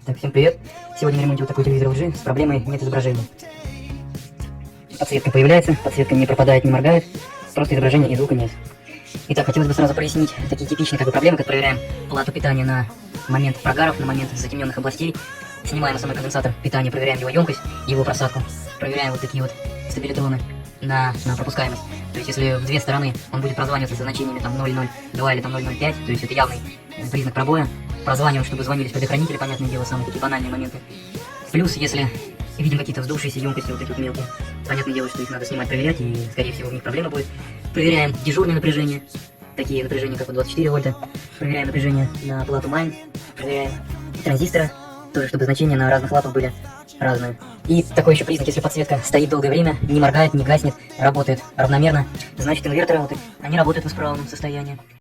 Так, всем привет! Сегодня на ремонте вот такой телевизор LG с проблемой нет изображения. Подсветка появляется, подсветка не пропадает, не моргает, просто изображения и звука нет. Итак, хотелось бы сразу прояснить такие типичные проблемы, как проверяем плату питания на момент прогаров, на момент затемненных областей. Снимаем самый конденсатор питания, проверяем его емкость, его просадку. Проверяем вот такие вот стабилитроны на пропускаемость. То есть если в две стороны он будет прозваниваться со значениями там 0,02 или там 0,05, то есть это явный признак пробоя. Прозваниваем, чтобы звонились предохранители, понятное дело, самые такие банальные моменты. Плюс, если видим какие-то вздувшиеся емкости, вот такие вот мелкие, понятное дело, что их надо снимать, проверять, и, скорее всего, в них проблема будет. Проверяем дежурное напряжение, такие напряжения, как вот 24 вольта. Проверяем напряжение на плату майн, проверяем транзисторы, тоже, чтобы значения на разных латах были разные. И такой еще признак, если подсветка стоит долгое время, не моргает, не гаснет, работает равномерно, значит инверторы, вот, они работают в исправном состоянии.